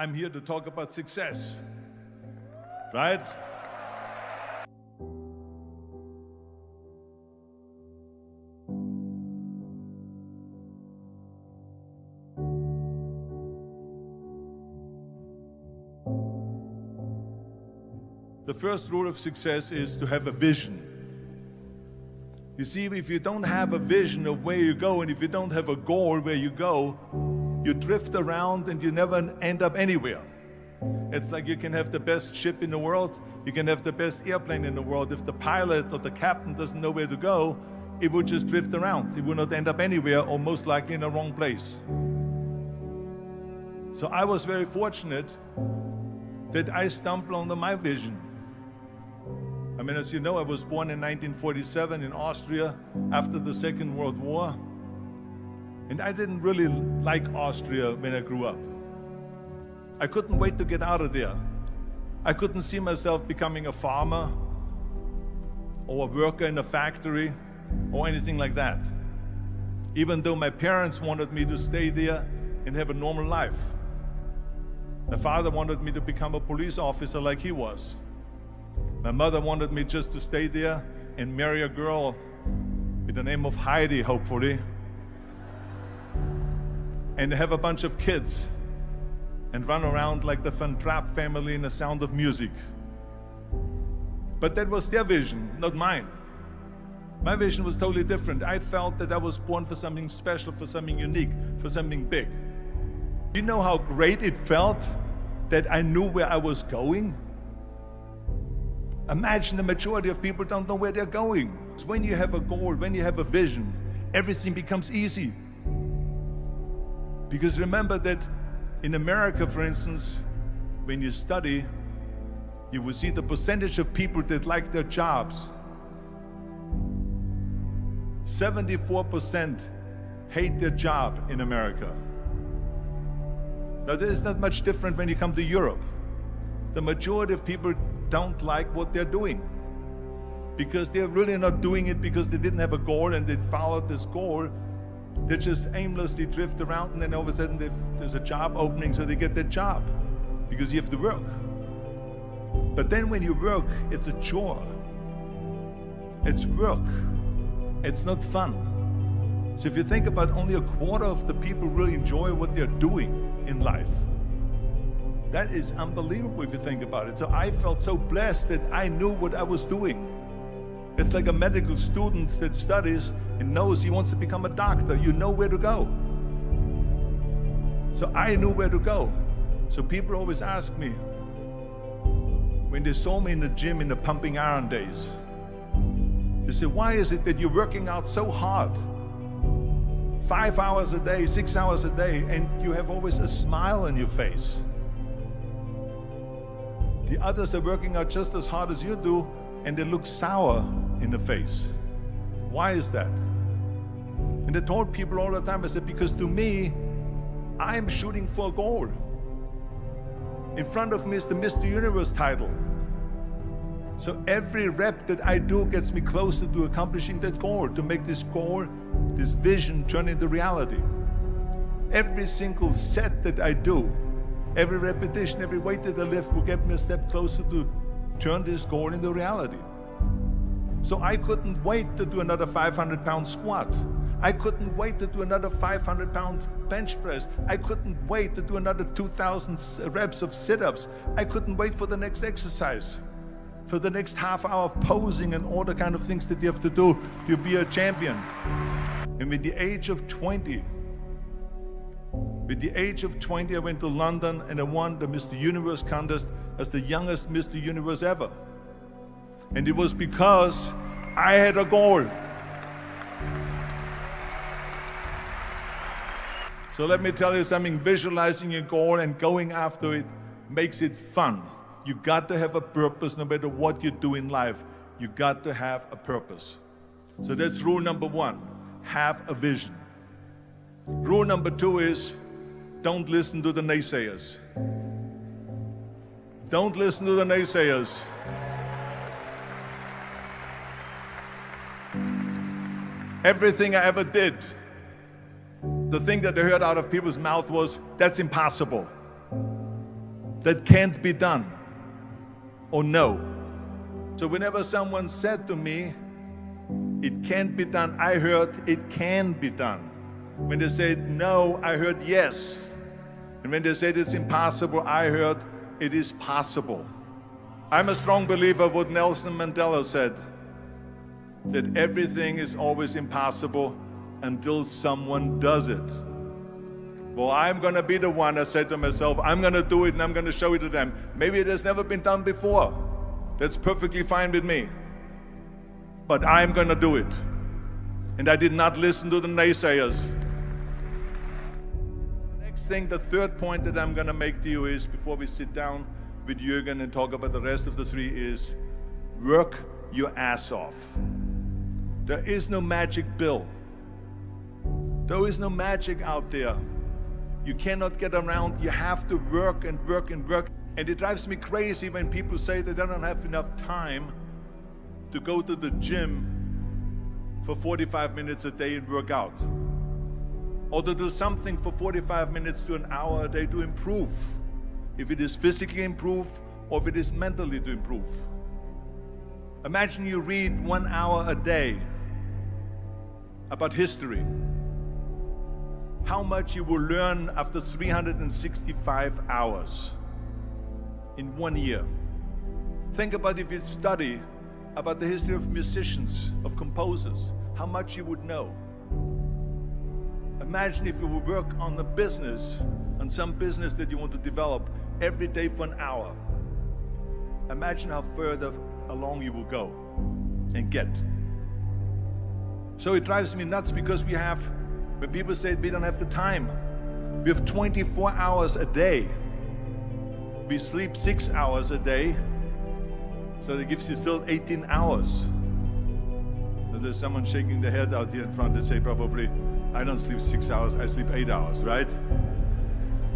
I'm here to talk about success, right? The first rule of success is to have a vision. You see, if you don't have a vision of where you go, and if you don't have a goal where you go, you drift around and you never end up anywhere. It's like you can have the best ship in the world, you can have the best airplane in the world. If the pilot or the captain doesn't know where to go, it would just drift around. It would not end up anywhere, or most likely in the wrong place. So I was very fortunate that I stumbled onto my vision. I mean, as you know, I was born in 1947 in Austria after the Second World War. And I didn't really like Austria when I grew up. I couldn't wait to get out of there. I couldn't see myself becoming a farmer or a worker in a factory or anything like that. Even though my parents wanted me to stay there and have a normal life. My father wanted me to become a police officer like he was. My mother wanted me just to stay there and marry a girl with the name of Heidi, hopefully, and have a bunch of kids and run around like the Van Trapp family in The Sound of Music. But that was their vision, not mine. My vision was totally different. I felt that I was born for something special, for something unique, for something big. You know how great it felt that I knew where I was going? Imagine the majority of people don't know where they're going. When you have a goal, when you have a vision, everything becomes easy. Because remember that in America, for instance, when you study, you will see the percentage of people that like their jobs. 74% hate their job in America. Now, there is not much different when you come to Europe. The majority of people don't like what they're doing because they're really not doing it because they didn't have a goal and they followed this goal. They just aimlessly drift around, and then all of a sudden there's a job opening, so they get that job because you have to work. But then when you work, it's a chore. It's work. It's not fun. So if you think about, only a quarter of the people really enjoy what they're doing in life. That is unbelievable if you think about it. So I felt so blessed that I knew what I was doing. It's like a medical student that studies and knows he wants to become a doctor. You know where to go. So I knew where to go. So people always ask me, when they saw me in the gym in the pumping iron days, they say, why is it that you're working out so hard? 5 hours a day, 6 hours a day, and you have always a smile on your face. The others are working out just as hard as you do, and they look sour in the face. Why is that? And I told people all the time, I said, because to me, I'm shooting for a goal. In front of me is the Mr. Universe title. So every rep that I do gets me closer to accomplishing that goal, to make this goal, this vision turn into reality. Every single set that I do, every repetition, every weight that I lift will get me a step closer to turn this goal into reality. So I couldn't wait to do another 500-pound squat. I couldn't wait to do another 500-pound bench press. I couldn't wait to do another 2,000 reps of sit-ups. I couldn't wait for the next exercise, for the next half hour of posing and all the kind of things that you have to do to be a champion. And with the age of 20, I went to London and I won the Mr. Universe contest as the youngest Mr. Universe ever. And it was because I had a goal. So let me tell you something, visualizing a goal and going after it makes it fun. You got to have a purpose no matter what you do in life. You got to have a purpose. So that's rule number one, have a vision. Rule number two is, don't listen to the naysayers. Don't listen to the naysayers. Everything I ever did, the thing that I heard out of people's mouth was, that's impossible. that can't be done or no. So whenever someone said to me, it can't be done, I heard it can be done. When they said no, I heard yes. And when they said it's impossible, I heard it is possible. I'm a strong believer of what Nelson Mandela said, that everything is always impossible until someone does it. Well, I'm going to be the one, I said to myself, I'm going to do it and I'm going to show it to them. Maybe it has never been done before. That's perfectly fine with me. But I'm going to do it. And I did not listen to the naysayers. The next thing, the third point that I'm going to make to you is, before we sit down with Jürgen and talk about the rest of the three, is work your ass off. There is no magic pill. There is no magic out there. You cannot get around. You have to work and work and work. And it drives me crazy when people say they don't have enough time to go to the gym for 45 minutes a day and work out, or to do something for 45 minutes to an hour a day to improve, if it is physically improve or if it is mentally to improve. Imagine you read 1 hour a day about history. How much you will learn after 365 hours in 1 year. Think about if you study about the history of musicians, of composers, how much you would know. Imagine if you would work on a business, on some business that you want to develop every day for an hour. Imagine how further along you will go and get. So it drives me nuts because when people say we don't have the time, we have 24 hours a day. We sleep 6 hours a day, so that gives you still 18 hours. And there's someone shaking their head out here in front. They say probably, I don't sleep 6 hours, I sleep 8 hours, right?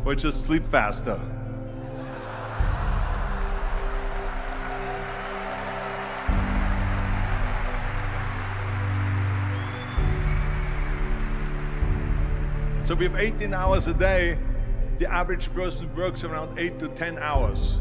Or just sleep faster. So we have 18 hours a day. The average person works around 8 to 10 hours.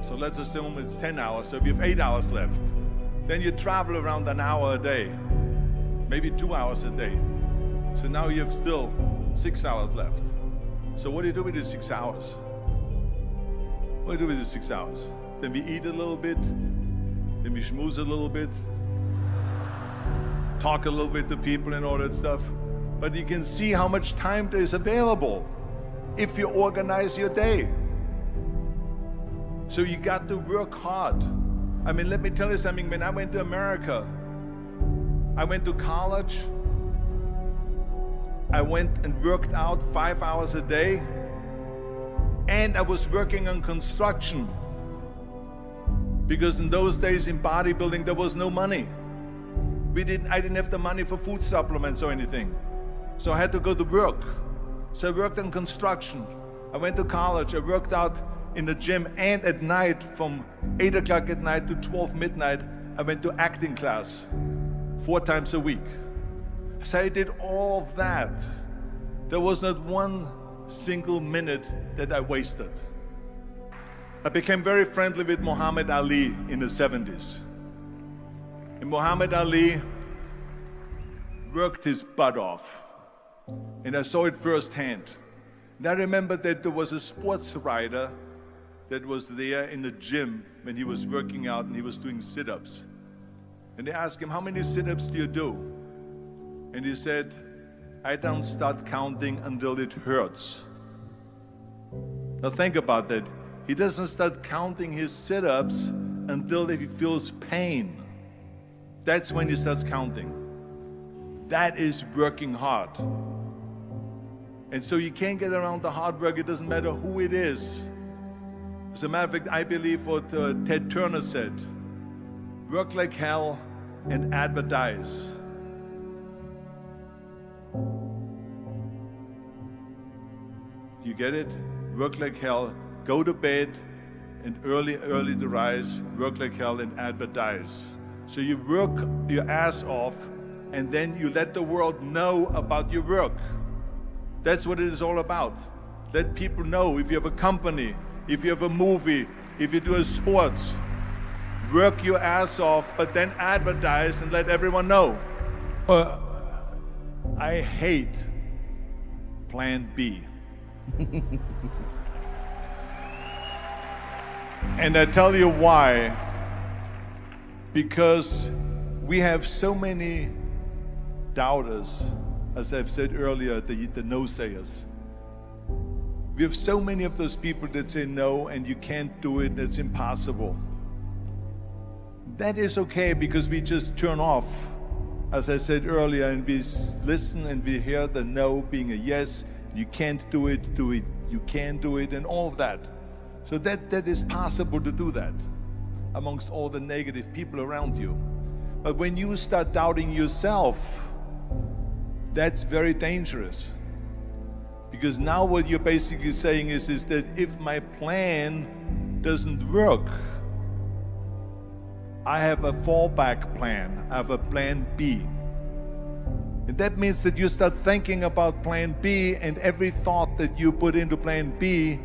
So let's assume it's 10 hours, so we have 8 hours left. Then you travel around an hour a day, maybe 2 hours a day. So now you have still 6 hours left. So what do you do with these 6 hours? What do you do with these 6 hours? Then we eat a little bit, then we schmooze a little bit, talk a little bit to people and all that stuff. But you can see how much time there is available if you organize your day. So you got to work hard. I mean, let me tell you something. When I went to America, I went to college. I went and worked out 5 hours a day. And I was working on construction. Because in those days in bodybuilding, there was no money. I didn't have the money for food supplements or anything. So I had to go to work. So I worked on construction. I went to college. I worked out in the gym, and at night, from 8 o'clock at night to 12 midnight, I went to acting class 4 times a week. So I did all of that. There was not one single minute that I wasted. I became very friendly with Muhammad Ali in the 70s. And Muhammad Ali worked his butt off. And I saw it firsthand. And I remember that there was a sports writer that was there in the gym when he was working out and he was doing sit-ups. And they asked him, how many sit-ups do you do? And he said, I don't start counting until it hurts. Now think about that. He doesn't start counting his sit-ups until he feels pain. That's when he starts counting. That is working hard. And so you can't get around the hard work. It doesn't matter who it is. As a matter of fact, I believe what Ted Turner said, work like hell and advertise. You get it? Work like hell, go to bed, and early to rise, work like hell and advertise. So you work your ass off, and then you let the world know about your work. That's what it is all about. Let people know if you have a company, if you have a movie, if you do a sports. Work your ass off, but then advertise and let everyone know. I hate plan B. And I tell you why. Because we have so many doubters, as I've said earlier, the no-sayers. We have so many of those people that say no and you can't do it, it's impossible. That is okay because we just turn off, as I said earlier, and we listen and we hear the no being a yes. You can't do it, you can do it, and all of that. So that is possible to do that amongst all the negative people around you. But when you start doubting yourself, that's very dangerous. Because now what you're basically saying is that if my plan doesn't work, I have a fallback plan, I have a plan B. And that means that you start thinking about plan B, and every thought that you put into plan B,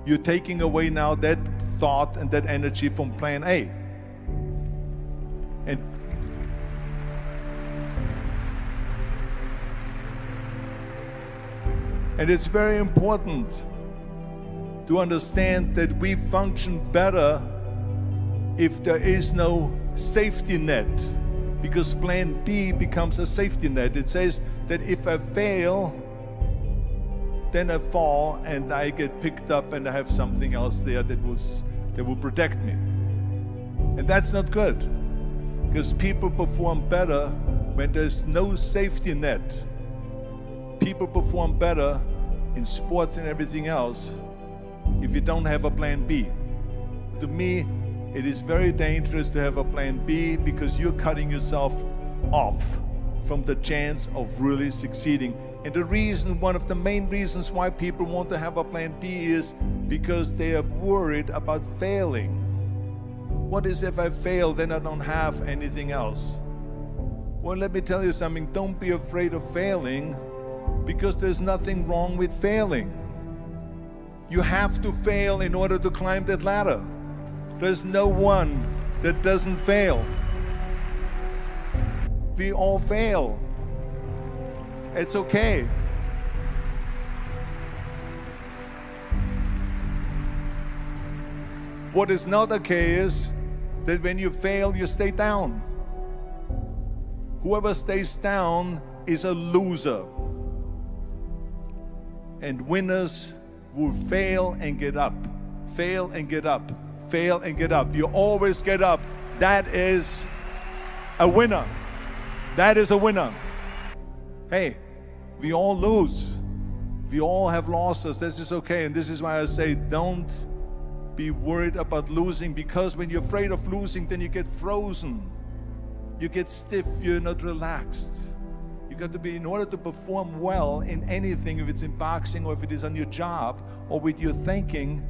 you're taking away now that thought and that energy from plan A. And it's very important to understand that we function better if there is no safety net, because plan B becomes a safety net. It says that if I fail, then I fall and I get picked up and I have something else there that will protect me. And that's not good, because people perform better when there's no safety net. People perform better in sports and everything else if you don't have a plan B. To me, it is very dangerous to have a plan B, because you're cutting yourself off from the chance of really succeeding. And the reason, one of the main reasons why people want to have a plan B is because they are worried about failing. What is if I fail, then I don't have anything else? Well, let me tell you something, don't be afraid of failing, because there's nothing wrong with failing. You have to fail in order to climb that ladder. There's no one that doesn't fail. We all fail. It's okay. What is not okay is that when you fail, you stay down. Whoever stays down is a loser. And winners will fail and get up, fail and get up, fail and get up. You always get up. That is a winner. That is a winner. Hey, we all lose. We all have losses. This is okay. And this is why I say don't be worried about losing, because when you're afraid of losing, then you get frozen. You get stiff. You're not relaxed. You got to be, in order to perform well in anything, if it's in boxing or if it is on your job or with your thinking,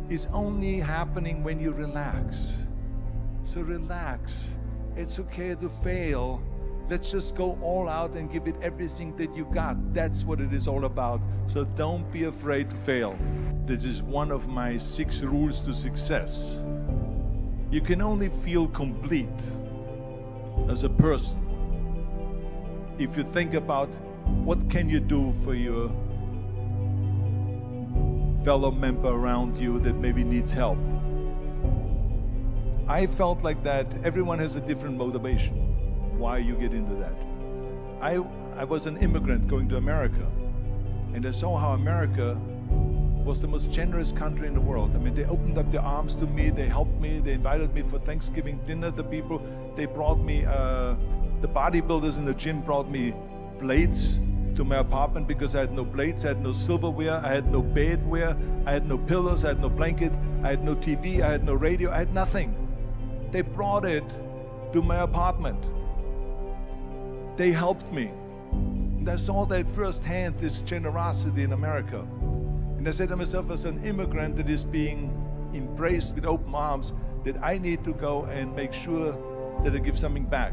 is only happening when you relax. So relax. It's okay to fail. Let's just go all out and give it everything that you got. That's what it is all about. So don't be afraid to fail. This is one of my 6 rules to success. You can only feel complete as a person if you think about what can you do for your fellow member around you that maybe needs help. I felt like that. Everyone has a different motivation why you get into that. I was an immigrant going to America, and I saw how America was the most generous country in the world. I mean, they opened up their arms to me, they helped me, they invited me for Thanksgiving dinner. The people, they brought me, the bodybuilders in the gym brought me plates to my apartment because I had no plates, I had no silverware, I had no bedware, I had no pillows, I had no blanket, I had no TV, I had no radio, I had nothing. They brought it to my apartment. They helped me. And I saw that firsthand, this generosity in America. And I said to myself, as an immigrant that is being embraced with open arms, that I need to go and make sure that I give something back.